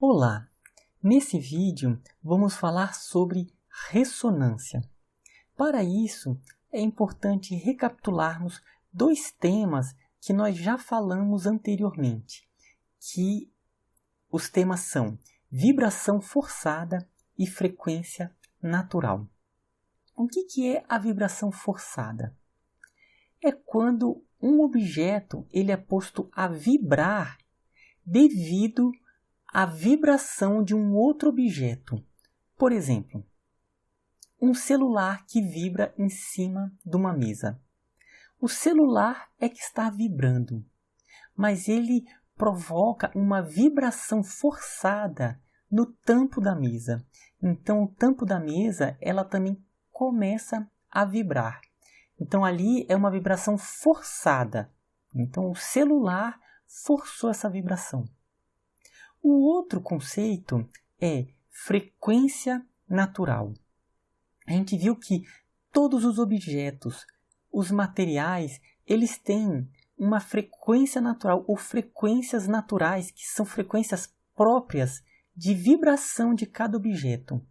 Olá! Nesse vídeo vamos falar sobre ressonância. Para isso, é importante recapitularmos dois temas que nós já falamos anteriormente, que os temas são vibração forçada e frequência natural. O que é a vibração forçada? É quando um objeto ele é posto a vibrar devido à vibração de um outro objeto. Por exemplo, um celular que vibra em cima de uma mesa. O celular é que está vibrando, mas ele provoca uma vibração forçada no tampo da mesa. Então, o tampo da mesa ela também começa a vibrar. Então, ali é uma vibração forçada. Então, o celular forçou essa vibração. O outro conceito é frequência natural. A gente viu que todos os objetos, os materiais, eles têm uma frequência natural ou frequências naturais, que são frequências próprias de vibração de cada objeto.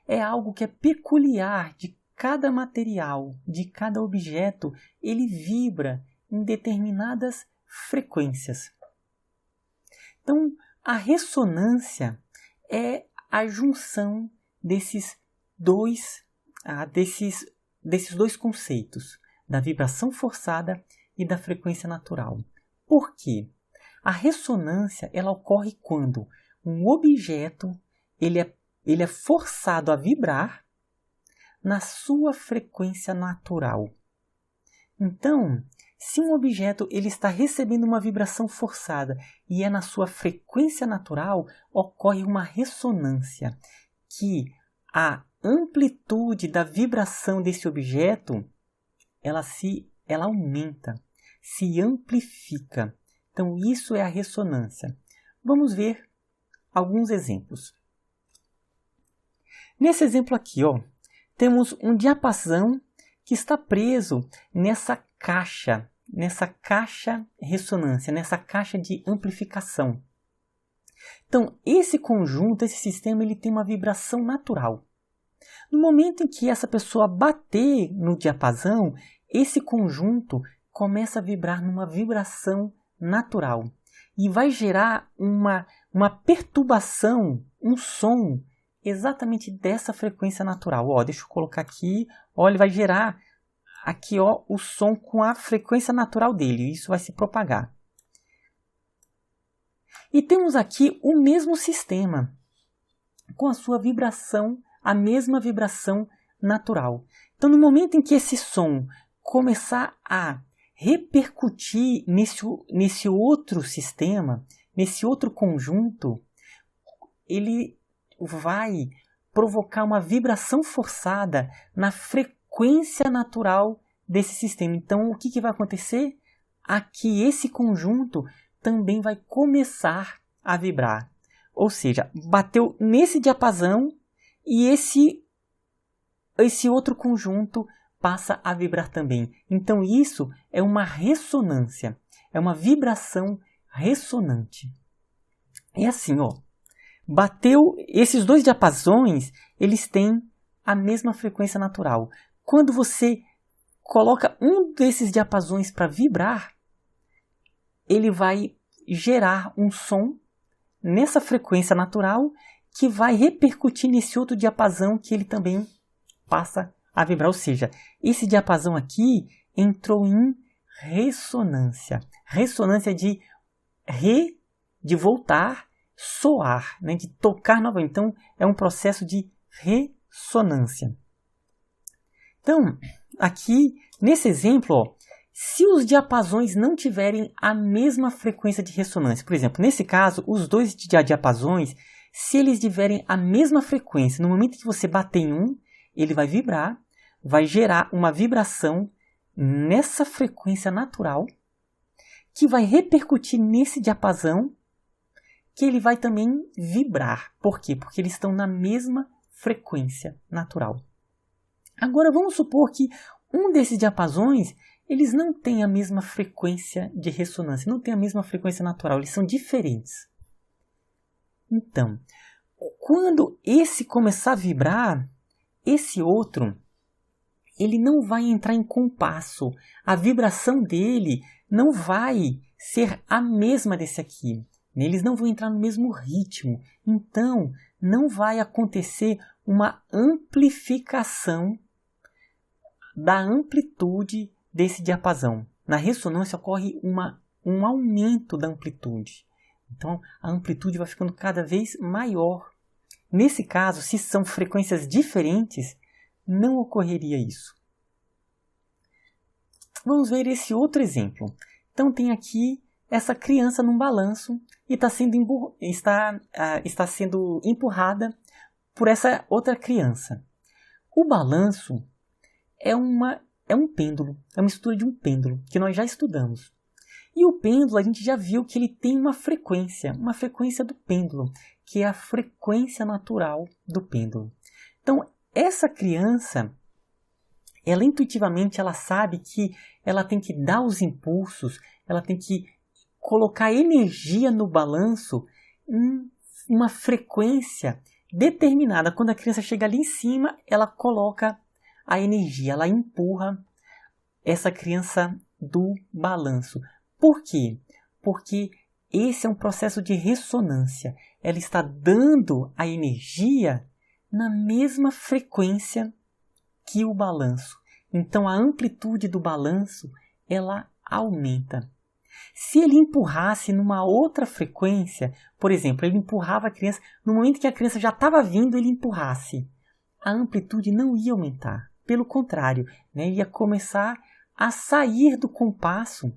É algo que é peculiar de cada material, de cada objeto, ele vibra em determinadas frequências. Então, a ressonância é a junção desses dois conceitos, da vibração forçada e da frequência natural. Por quê? A ressonância ela ocorre quando um objeto ele é forçado a vibrar na sua frequência natural. Então, se um objeto ele está recebendo uma vibração forçada e é na sua frequência natural, ocorre uma ressonância, que a amplitude da vibração desse objeto ela aumenta, se amplifica. Então, isso é a ressonância. Vamos ver alguns exemplos. Nesse exemplo aqui, temos um diapasão que está preso nessa caixa ressonância, nessa caixa de amplificação. Então, esse conjunto, esse sistema, ele tem uma vibração natural. No momento em que essa pessoa bater no diapasão, esse conjunto começa a vibrar numa vibração natural e vai gerar uma perturbação, um som exatamente dessa frequência natural. Deixa eu colocar aqui, ele vai gerar aqui o som com a frequência natural dele, isso vai se propagar. E temos aqui o mesmo sistema, com a sua vibração, a mesma vibração natural. Então, no momento em que esse som começar a repercutir nesse outro sistema, nesse outro conjunto, ele vai provocar uma vibração forçada na frequência natural desse sistema. Então, o que vai acontecer? Aqui, esse conjunto também vai começar a vibrar. Ou seja, bateu nesse diapasão e esse outro conjunto passa a vibrar também. Então, isso é uma ressonância, é uma vibração ressonante. É assim, bateu esses dois diapasões, eles têm a mesma frequência natural. Quando você coloca um desses diapasões para vibrar, ele vai gerar um som nessa frequência natural que vai repercutir nesse outro diapasão que ele também passa a vibrar. Ou seja, esse diapasão aqui entrou em ressonância. Ressonância de voltar, soar, de tocar novamente. Então, é um processo de ressonância. Então, aqui, nesse exemplo, se os diapasões não tiverem a mesma frequência de ressonância, por exemplo, nesse caso, os dois diapasões, se eles tiverem a mesma frequência, no momento que você bater em um, ele vai vibrar, vai gerar uma vibração nessa frequência natural, que vai repercutir nesse diapasão, que ele vai também vibrar. Por quê? Porque eles estão na mesma frequência natural. Agora, vamos supor que um desses diapasões, eles não têm a mesma frequência de ressonância, não têm a mesma frequência natural, eles são diferentes. Então, quando esse começar a vibrar, esse outro, ele não vai entrar em compasso. A vibração dele não vai ser a mesma desse aqui. Eles não vão entrar no mesmo ritmo. Então, não vai acontecer uma amplificação da amplitude desse diapasão. Na ressonância ocorre um aumento da amplitude. Então, a amplitude vai ficando cada vez maior. Nesse caso, se são frequências diferentes, não ocorreria isso. Vamos ver esse outro exemplo. Então, tem aqui essa criança num balanço e está sendo empurrada por essa outra criança. O balanço é um pêndulo, é uma mistura de um pêndulo, que nós já estudamos. E o pêndulo, a gente já viu que ele tem uma frequência do pêndulo, que é a frequência natural do pêndulo. Então, essa criança, ela intuitivamente ela sabe que ela tem que dar os impulsos, ela tem que colocar energia no balanço em uma frequência determinada. Quando a criança chega ali em cima, ela coloca a energia, ela empurra essa criança do balanço. Por quê? Porque esse é um processo de ressonância. Ela está dando a energia na mesma frequência que o balanço. Então a amplitude do balanço, ela aumenta. Se ele empurrasse numa outra frequência, por exemplo, ele empurrava a criança, no momento que a criança já estava vindo, ele empurrasse, a amplitude não ia aumentar. Pelo contrário, ele ia começar a sair do compasso,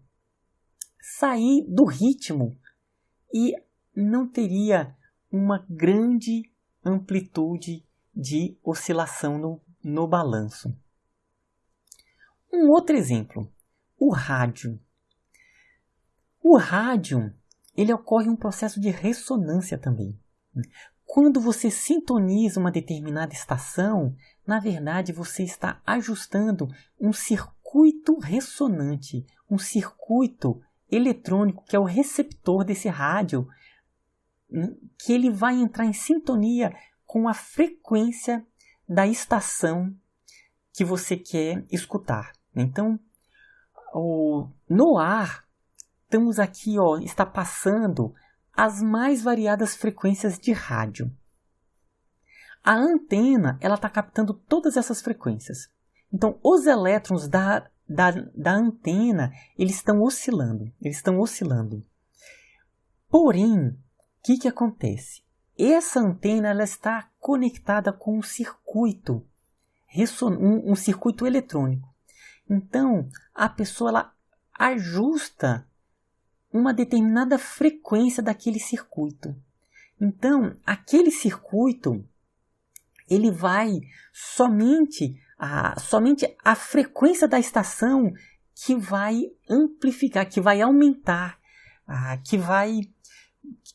sair do ritmo e não teria uma grande amplitude de oscilação no balanço. Um outro exemplo, o rádio. O rádio, ele ocorre um processo de ressonância também. Quando você sintoniza uma determinada estação, na verdade você está ajustando um circuito ressonante, um circuito eletrônico que é o receptor desse rádio, que ele vai entrar em sintonia com a frequência da estação que você quer escutar. Então, no ar, estamos aqui, está passando as mais variadas frequências de rádio. A antena, ela está captando todas essas frequências. Então, os elétrons da antena, eles estão oscilando. Porém, o que acontece? Essa antena ela está conectada com um circuito, um circuito eletrônico. Então, a pessoa ela ajusta uma determinada frequência daquele circuito. Então, aquele circuito, ele vai somente a frequência da estação que vai amplificar, que vai aumentar, que vai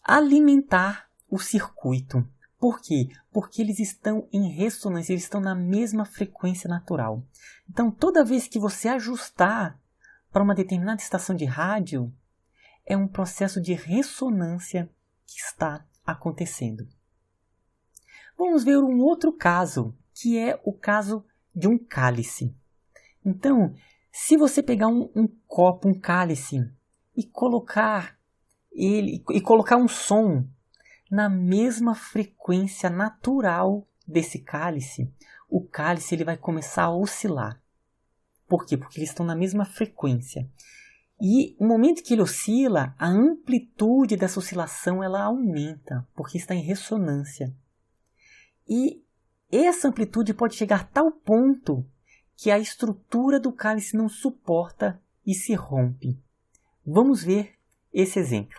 alimentar o circuito. Por quê? Porque eles estão em ressonância, eles estão na mesma frequência natural. Então, toda vez que você ajustar para uma determinada estação de rádio, é um processo de ressonância que está acontecendo. Vamos ver um outro caso, que é o caso de um cálice. Então, se você pegar um copo, um cálice, e colocar um som na mesma frequência natural desse cálice, o cálice ele vai começar a oscilar. Por quê? Porque eles estão na mesma frequência. E no momento que ele oscila, a amplitude dessa oscilação ela aumenta, porque está em ressonância. E essa amplitude pode chegar a tal ponto que a estrutura do cálice não suporta e se rompe. Vamos ver esse exemplo.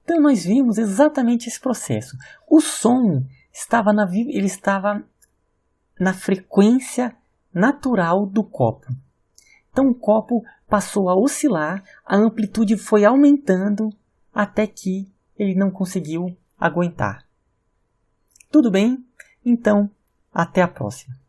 Então nós vimos exatamente esse processo. O som estava na frequência natural do copo. Então o copo passou a oscilar, a amplitude foi aumentando até que ele não conseguiu aguentar. Tudo bem? Então, até a próxima!